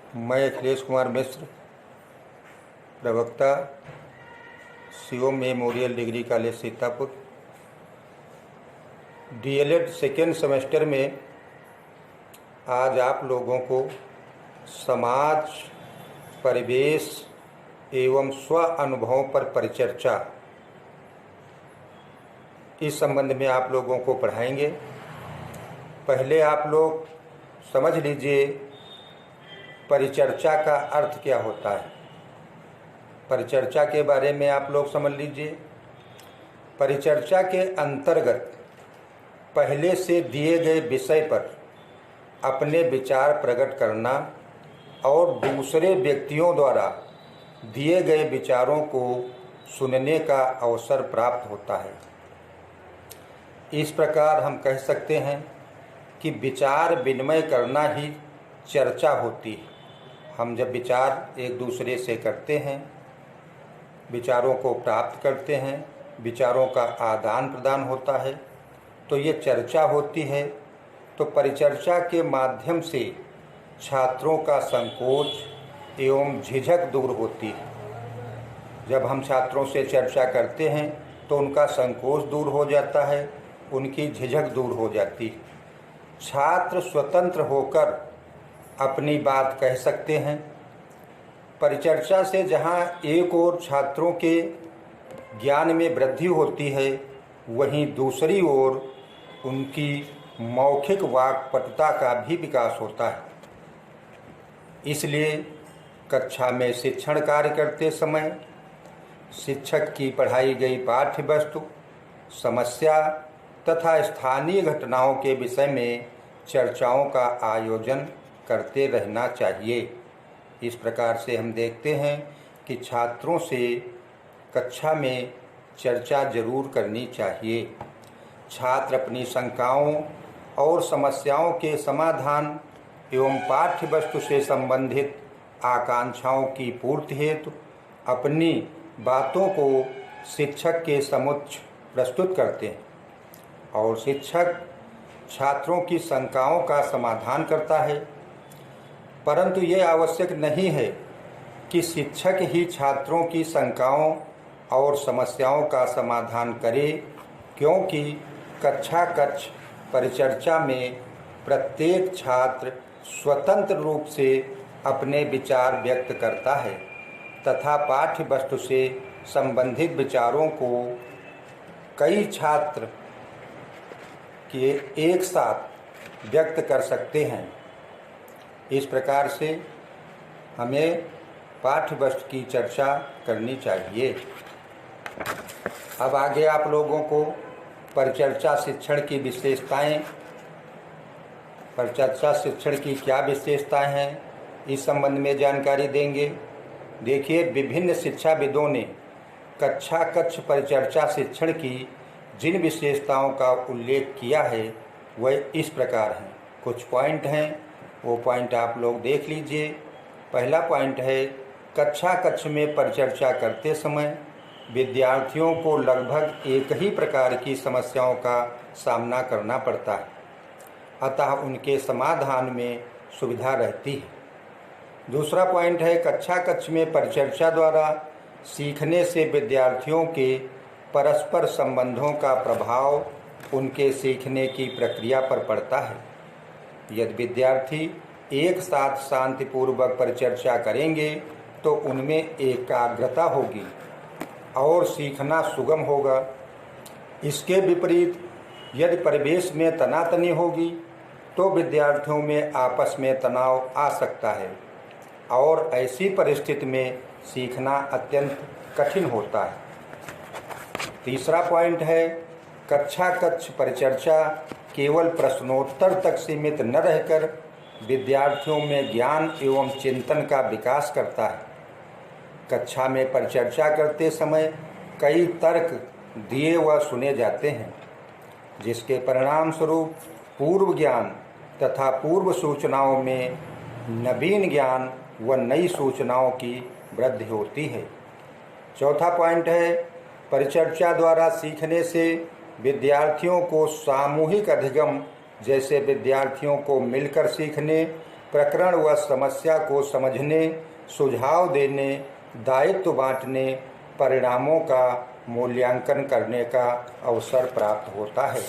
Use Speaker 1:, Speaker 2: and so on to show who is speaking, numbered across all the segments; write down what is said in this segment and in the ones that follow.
Speaker 1: मैं अखिलेश कुमार मिश्र, प्रवक्ता, Shivam memorial degree college Sitapur, DElEd second semester में आज आप लोगों को समाज, परिवेश एवं स्व अनुभवों पर परिचर्चा इस संबंध में आप लोगों को पढ़ाएंगे। पहले आप लोग समझ लीजिए परिचर्चा का अर्थ क्या होता है। परिचर्चा के बारे में आप लोग समझ लीजिए। परिचर्चा के अंतर्गत पहले से दिए गए विषय पर अपने विचार प्रकट करना और दूसरे व्यक्तियों द्वारा दिए गए विचारों को सुनने का अवसर प्राप्त होता है। इस प्रकार हम कह सकते हैं कि विचार विनिमय करना ही चर्चा होती है। हम जब विचार एक दूसरे से करते हैं, विचारों को प्राप्त करते हैं, विचारों का आदान प्रदान होता है, तो ये चर्चा होती है। तो परिचर्चा के माध्यम से छात्रों का संकोच एवं झिझक दूर होती है। जब हम छात्रों से चर्चा करते हैं तो उनका संकोच दूर हो जाता है, उनकी झिझक दूर हो जाती है। छात्र स्वतंत्र होकर अपनी बात कह सकते हैं। परिचर्चा से जहाँ एक ओर छात्रों के ज्ञान में वृद्धि होती है, वहीं दूसरी ओर उनकी मौखिक वाक्पटुता का भी विकास होता है। इसलिए कक्षा में शिक्षण कार्य करते समय शिक्षक की पढ़ाई गई पाठ्य वस्तु, समस्या तथा स्थानीय घटनाओं के विषय में चर्चाओं का आयोजन करते रहना चाहिए। इस प्रकार से हम देखते हैं कि छात्रों से कक्षा में चर्चा जरूर करनी चाहिए। छात्र अपनी शंकाओं और समस्याओं के समाधान एवं पाठ्य वस्तु से संबंधित आकांक्षाओं की पूर्ति हेतु अपनी बातों को शिक्षक के समक्ष प्रस्तुत करते हैं और शिक्षक छात्रों की शंकाओं का समाधान करता है। परंतु ये आवश्यक नहीं है कि शिक्षक ही छात्रों की शंकाओं और समस्याओं का समाधान करे, क्योंकि कक्षा कक्ष परिचर्चा में प्रत्येक छात्र स्वतंत्र रूप से अपने विचार व्यक्त करता है तथा पाठ्य वस्तु से संबंधित विचारों को कई छात्र के एक साथ व्यक्त कर सकते हैं। इस प्रकार से हमें पाठ्य वस्तु की चर्चा करनी चाहिए। अब आगे आप लोगों को परिचर्चा शिक्षण की विशेषताएं, परिचर्चा शिक्षण की क्या विशेषताएं हैं, इस संबंध में जानकारी देंगे। देखिए, विभिन्न शिक्षाविदों ने कक्षा कक्ष परिचर्चा शिक्षण की जिन विशेषताओं का उल्लेख किया है वह इस प्रकार हैं। कुछ पॉइंट हैं, वो पॉइंट आप लोग देख लीजिए। पहला पॉइंट है, कक्षा कक्ष में परिचर्चा करते समय विद्यार्थियों को लगभग एक ही प्रकार की समस्याओं का सामना करना पड़ता है, अतः उनके समाधान में सुविधा रहती है। दूसरा पॉइंट है, कक्षा कक्ष में परिचर्चा द्वारा सीखने से विद्यार्थियों के परस्पर संबंधों का प्रभाव उनके सीखने की प्रक्रिया पर पड़ता है। यदि विद्यार्थी एक साथ शांतिपूर्वक परिचर्चा करेंगे तो उनमें एकाग्रता होगी और सीखना सुगम होगा। इसके विपरीत यदि परिवेश में तनातनी होगी तो विद्यार्थियों में आपस में तनाव आ सकता है और ऐसी परिस्थिति में सीखना अत्यंत कठिन होता है। तीसरा पॉइंट है, कक्षा कक्ष परिचर्चा केवल प्रश्नोत्तर तक सीमित न रहकर विद्यार्थियों में ज्ञान एवं चिंतन का विकास करता है। कक्षा में परिचर्चा करते समय कई तर्क दिए व सुने जाते हैं, जिसके परिणाम स्वरूप पूर्व ज्ञान तथा पूर्व सूचनाओं में नवीन ज्ञान व नई सूचनाओं की वृद्धि होती है। चौथा पॉइंट है, परिचर्चा द्वारा सीखने से विद्यार्थियों को सामूहिक अधिगम, जैसे विद्यार्थियों को मिलकर सीखने प्रकरण व समस्या को समझने, सुझाव देने, दायित्व बांटने, परिणामों का मूल्यांकन करने का अवसर प्राप्त होता है।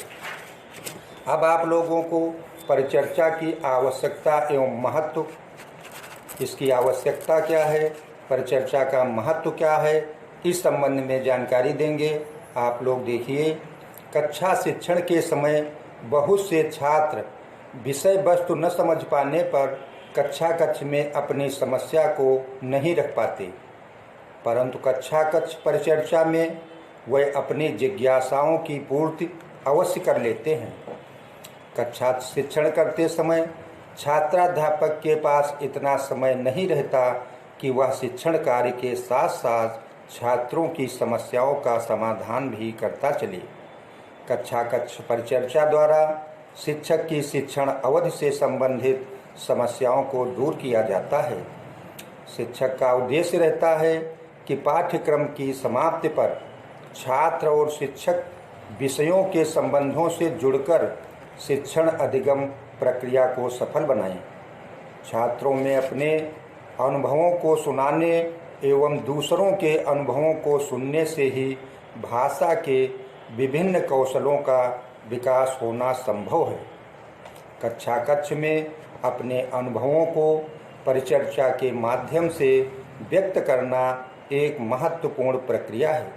Speaker 1: अब आप लोगों को परिचर्चा की आवश्यकता एवं महत्व, इसकी आवश्यकता क्या है, परिचर्चा का महत्व क्या है, इस संबंध में जानकारी देंगे। आप लोग देखिए, कक्षा शिक्षण के समय बहुत से छात्र विषय वस्तु न समझ पाने पर कक्षा कक्ष में अपनी समस्या को नहीं रख पाते, परंतु कक्षा कक्ष परिचर्चा में वे अपनी जिज्ञासाओं की पूर्ति अवश्य कर लेते हैं। कक्षा शिक्षण करते समय छात्राध्यापक के पास इतना समय नहीं रहता कि वह शिक्षण कार्य के साथ साथ छात्रों की समस्याओं का समाधान भी करता चले। कक्षा कक्ष परिचर्चा द्वारा शिक्षक की शिक्षण अवधि से संबंधित समस्याओं को दूर किया जाता है। शिक्षक का उद्देश्य रहता है कि पाठ्यक्रम की समाप्ति पर छात्र और शिक्षक विषयों के संबंधों से जुड़कर शिक्षण अधिगम प्रक्रिया को सफल बनाएं। छात्रों में अपने अनुभवों को सुनाने एवं दूसरों के अनुभवों को सुनने से ही भाषा के विभिन्न कौशलों का विकास होना संभव है। कक्षा कक्ष में अपने अनुभवों को परिचर्चा के माध्यम से व्यक्त करना एक महत्वपूर्ण प्रक्रिया है,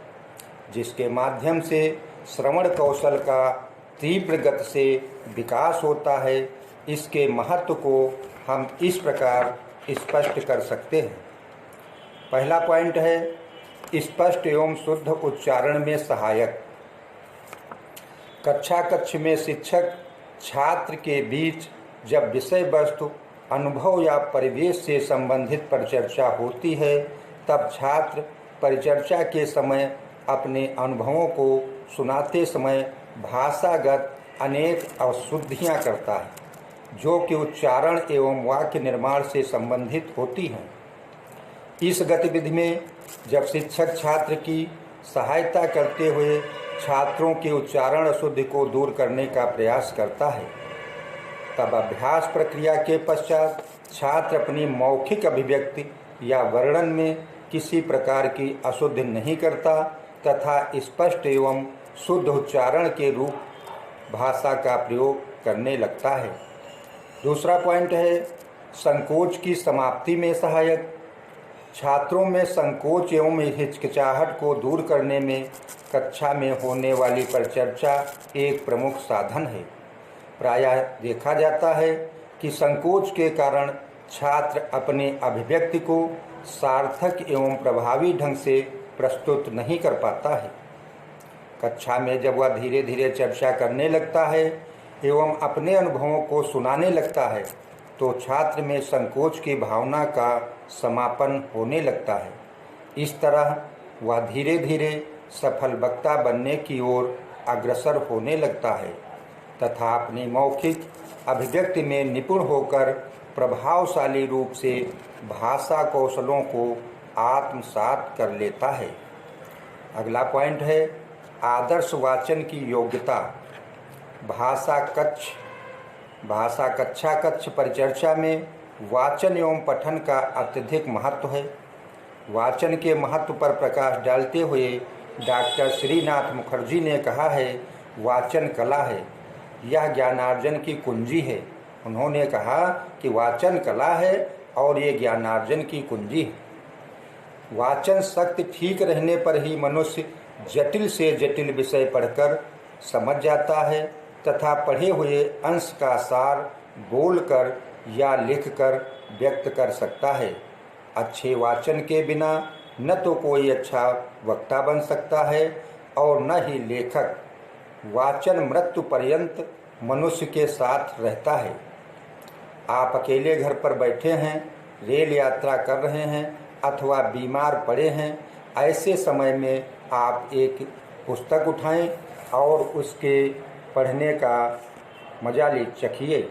Speaker 1: जिसके माध्यम से श्रवण कौशल का तीव्र गति से विकास होता है। इसके महत्व को हम इस प्रकार स्पष्ट कर सकते हैं। पहला पॉइंट है स्पष्ट एवं शुद्ध उच्चारण में सहायक। कक्षा कक्ष में शिक्षक छात्र के बीच जब विषय वस्तु, अनुभव या परिवेश से संबंधित परिचर्चा होती है, तब छात्र परिचर्चा के समय अपने अनुभवों को सुनाते समय भाषागत अनेक अशुद्धियाँ करता है, जो कि उच्चारण एवं वाक्य निर्माण से संबंधित होती हैं। इस गतिविधि में जब शिक्षक छात्र की सहायता करते हुए छात्रों के उच्चारण अशुद्धि को दूर करने का प्रयास करता है, तब अभ्यास प्रक्रिया के पश्चात छात्र अपनी मौखिक अभिव्यक्ति या वर्णन में किसी प्रकार की अशुद्धि नहीं करता तथा स्पष्ट एवं शुद्ध उच्चारण के रूप भाषा का प्रयोग करने लगता है। दूसरा पॉइंट है संकोच की समाप्ति में सहायक। छात्रों में संकोच एवं हिचकिचाहट को दूर करने में कक्षा में होने वाली परिचर्चा एक प्रमुख साधन है। प्रायः देखा जाता है कि संकोच के कारण छात्र अपने अभिव्यक्ति को सार्थक एवं प्रभावी ढंग से प्रस्तुत नहीं कर पाता है। कक्षा में जब वह धीरे धीरे चर्चा करने लगता है एवं अपने अनुभवों को सुनाने लगता है, तो छात्र में संकोच की भावना का समापन होने लगता है। इस तरह वह धीरे धीरे सफल वक्ता बनने की ओर अग्रसर होने लगता है तथा अपनी मौखिक अभिव्यक्ति में निपुण होकर प्रभावशाली रूप से भाषा कौशलों को आत्मसात कर लेता है। अगला पॉइंट है आदर्श वाचन की योग्यता। भाषा कक्षा कक्ष परिचर्चा में वाचन एवं पठन का अत्यधिक महत्व है। वाचन के महत्व पर प्रकाश डालते हुए डॉक्टर श्रीनाथ मुखर्जी ने कहा है, वाचन कला है, यह ज्ञानार्जन की कुंजी है। उन्होंने कहा कि वाचन कला है और ये ज्ञानार्जन की कुंजी है। वाचन शक्ति ठीक रहने पर ही मनुष्य जटिल से जटिल विषय पढ़कर समझ जाता है तथा पढ़े हुए अंश का सार बोलकर या लिखकर व्यक्त कर सकता है। अच्छे वाचन के बिना न तो कोई अच्छा वक्ता बन सकता है और न ही लेखक। वाचन मृत्यु पर्यंत मनुष्य के साथ रहता है। आप अकेले घर पर बैठे हैं, रेल यात्रा कर रहे हैं अथवा बीमार पड़े हैं, ऐसे समय में आप एक पुस्तक उठाएं और उसके पढ़ने का मजा चखिए।